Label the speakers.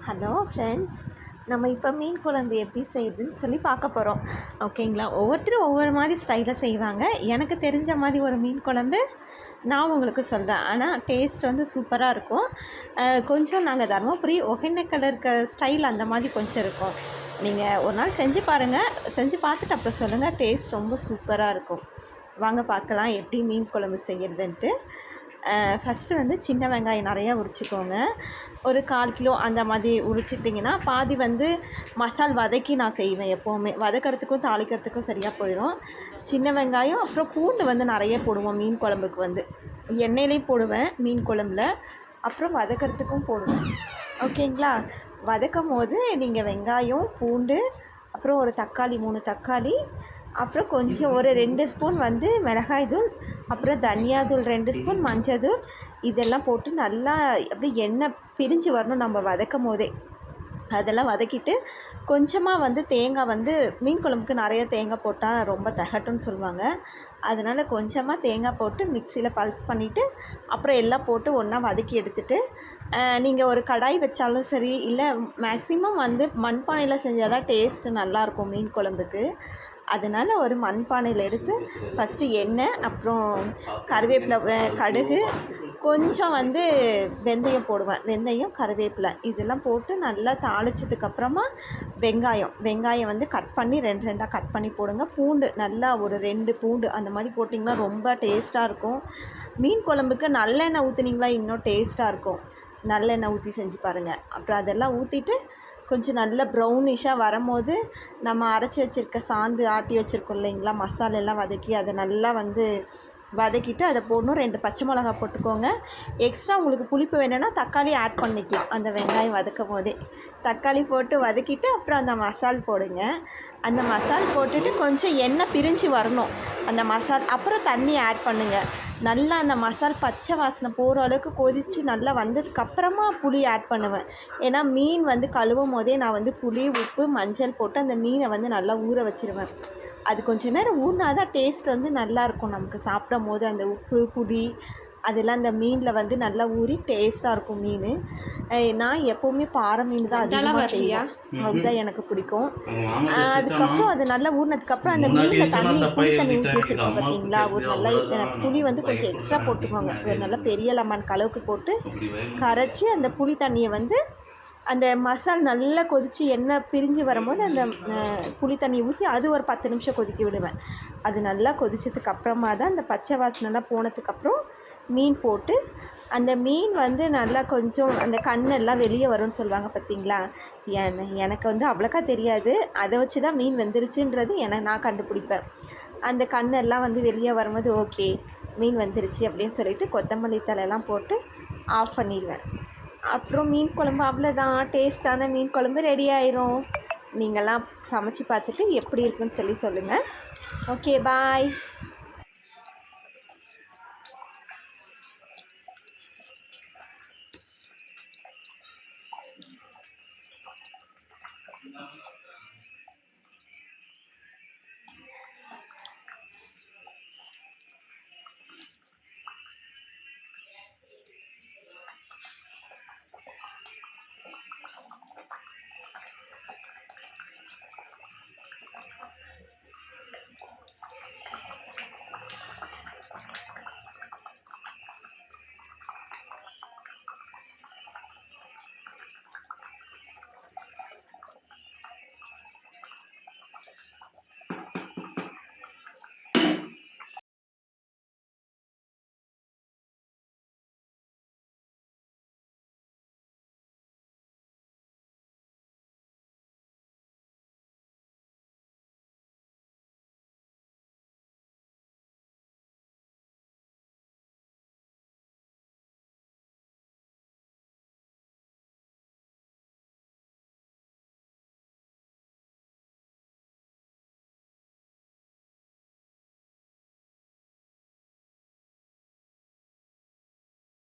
Speaker 1: Hello friends, நம்ம இப்போ மீன் குழம்பு எப்படி செய்யுதுன்னு சொல்லி பார்க்க போகிறோம். ஓகேங்களா? ஒவ்வொருத்தரும் ஒவ்வொரு மாதிரி ஸ்டைலில் செய்வாங்க. எனக்கு தெரிஞ்ச மாதிரி ஒரு மீன் குழம்பு நான் உங்களுக்கு சொல்கிறேன். ஆனால் டேஸ்ட் வந்து சூப்பராக இருக்கும். கொஞ்சம் நாங்கள் தருமபுரி ஒகேனக்கல் இருக்க ஸ்டைல் அந்த மாதிரி கொஞ்சம் இருக்கும். நீங்கள் ஒரு நாள் செஞ்சு பாருங்கள். செஞ்சு பார்த்துட்டு அப்புறம் சொல்லுங்கள். டேஸ்ட் ரொம்ப சூப்பராக இருக்கும். வாங்க பார்க்கலாம் எப்படி மீன் குழம்பு செய்கிறதுன்ட்டு. ஃபஸ்ட்டு வந்து சின்ன வெங்காயம் நிறையா உரிச்சிக்கோங்க. ஒரு 1/4 கிலோ அந்த மாதிரி உரிச்சிட்டிங்கன்னா பாதி வந்து மசால் வதக்கி நான் செய்வேன். எப்போவுமே வதக்கிறதுக்கும் தாளிக்கிறதுக்கும் சரியாக போயிடும். சின்ன வெங்காயம் அப்புறம் பூண்டு வந்து நிறைய போடுவோம் மீன் குழம்புக்கு. வந்து எண்ணெயிலையும் போடுவேன் மீன் குழம்புல, அப்புறம் வதக்கிறதுக்கும் போடுவேன். ஓகேங்களா? வதக்கும் போது நீங்கள் வெங்காயம், பூண்டு, அப்புறம் ஒரு தக்காளி 3 தக்காளி, அப்புறம் கொஞ்சம் ஒரு 2 ஸ்பூன் வந்து மிளகாய் தூள், அப்புறம் தனியா தூள் 2 ஸ்பூன், மஞ்சள் தூள், இதெல்லாம் போட்டு நல்லா அப்படியே எண்ணெய் பிரிஞ்சு வரணும் நம்ம வதக்கும் போதே. அதெல்லாம் வதக்கிட்டு கொஞ்சமாக வந்து தேங்காய் வந்து மீன் குழம்புக்கு நிறைய தேங்காய் போட்டால் ரொம்ப திகட்டும்னு சொல்லுவாங்க. அதனால் கொஞ்சமாக தேங்காய் போட்டு மிக்சியில் பல்ஸ் பண்ணிவிட்டு அப்புறம் எல்லாம் போட்டு ஒன்றா வதக்கி எடுத்துகிட்டு நீங்கள் ஒரு கடாய் வச்சாலும் சரி, இல்லை மேக்ஸிமம் வந்து மண்பானையில் செஞ்சால் தான் டேஸ்ட்டு நல்லாயிருக்கும் மீன் குழம்புக்கு. அதனால் ஒரு மண்பானையில் எடுத்து ஃபஸ்ட்டு எண்ணெய், அப்புறம் கருவேப்பிலை, கடுகு, கொஞ்சம் வந்து வெந்தயம் போடுவேன். வெந்தயம், கருவேப்பிலை இதெல்லாம் போட்டு நல்லா தாளிச்சதுக்கப்புறமா வெங்காயம் வந்து கட் பண்ணி 2 2ஆக கட் பண்ணி போடுங்க. பூண்டு நல்லா ஒரு 2 பூண்டு அந்த மாதிரி போட்டிங்கன்னா ரொம்ப டேஸ்ட்டாக இருக்கும். மீன் குழம்புக்கு நல்லெண்ணெய் ஊற்றுனீங்களா இன்னும் டேஸ்ட்டாக இருக்கும். நல்லெண்ணெய் ஊற்றி செஞ்சு பாருங்கள். அப்புறம் அதெல்லாம் ஊற்றிட்டு கொஞ்சம் நல்லா ப்ரௌனிஷாக வரும்போது நம்ம அரைச்சி வச்சுருக்க சாந்து ஆட்டி வச்சுருக்கோம் இல்லைங்களா, மசாலெல்லாம் வதக்கி அதை நல்லா வந்து வதக்கிட்டு அதை போடணும். 2 பச்சை மிளகா போட்டுக்கோங்க. எக்ஸ்ட்ரா உங்களுக்கு புளிப்பு வேணும்னா தக்காளி ஆட் பண்ணிக்கலாம். அந்த வெங்காயம் வதக்கும் போதே தக்காளி போட்டு வதக்கிட்டு அப்புறம் அந்த மசால் போடுங்க. அந்த மசால் போட்டுட்டு கொஞ்சம் எண்ணெய் பிரிஞ்சு வரணும் அந்த மசால். அப்புறம் தண்ணி ஆட் பண்ணுங்கள். நல்லா அந்த மசால் பச்சை வாசனை போகிற அளவுக்கு கொதித்து நல்லா வந்ததுக்கப்புறமா புளி ஆட் பண்ணுவேன். ஏன்னா மீன் வந்து கழுவும் போதே நான் வந்து புளி, உப்பு, மஞ்சள் போட்டு அந்த மீனை வந்து நல்லா ஊற வச்சுருவேன். அது கொஞ்சம் நேரம் ஊறினா தான் டேஸ்ட் வந்து நல்லாயிருக்கும். நமக்கு சாப்பிடும் போது அந்த உப்பு, புளி அதெல்லாம் அந்த மீனில் வந்து நல்லா ஊறி டேஸ்ட்டாக இருக்கும் மீன். நான் எப்போவுமே பாறை மீன் தான் அதிகமாக செய்வேன். அதுதான் எனக்கு பிடிக்கும். அதுக்கப்புறம் அது நல்லா ஊறினதுக்கப்புறம் அந்த மீனில் புளி தண்ணி ஊற்றி வச்சுருக்கோம் பார்த்தீங்களா, ஒரு நல்லா புளி வந்து கொஞ்சம் எக்ஸ்ட்ரா போட்டுக்கோங்க. ஒரு நல்லா பெரிய லெமன் அளவுக்கு போட்டு கரைச்சி அந்த புளி தண்ணியை வந்து அந்த மசால் நல்லா கொதித்து எண்ணெய் பிரிஞ்சு வரும்போது அந்த புளி தண்ணியை ஊற்றி அது ஒரு 10 நிமிஷம் கொதிக்க விடுவேன். அது நல்லா கொதிச்சதுக்கப்புறமா தான் அந்த பச்சை வாசனைலாம் போனதுக்கப்புறம் மீன் போட்டு அந்த மீன் வந்து நல்லா கொஞ்சம் அந்த கண்ணெல்லாம் வெளியே வரும்னு சொல்லுவாங்க பார்த்தீங்களா. எனக்கு வந்து அவ்வளோக்கா தெரியாது. அதை வச்சு தான் மீன் வெந்துருச்சுன்றது நான் கண்டுபிடிப்பேன். அந்த கண்ணெல்லாம் வந்து வெளியே வரும்போது ஓகே மீன் வெந்துருச்சு அப்படின்னு சொல்லிட்டு கொத்தமல்லி தலையெல்லாம் போட்டு ஆஃப் பண்ணிடுவேன். அப்புறம் மீன் குழம்பு அவ்வளோதான். டேஸ்ட்டான மீன் குழம்பு ரெடி ஆயிரும். நீங்கள்லாம் சமைச்சு பார்த்துட்டு எப்படி இருக்குன்னு சொல்லுங்கள். ஓகே, பாய்.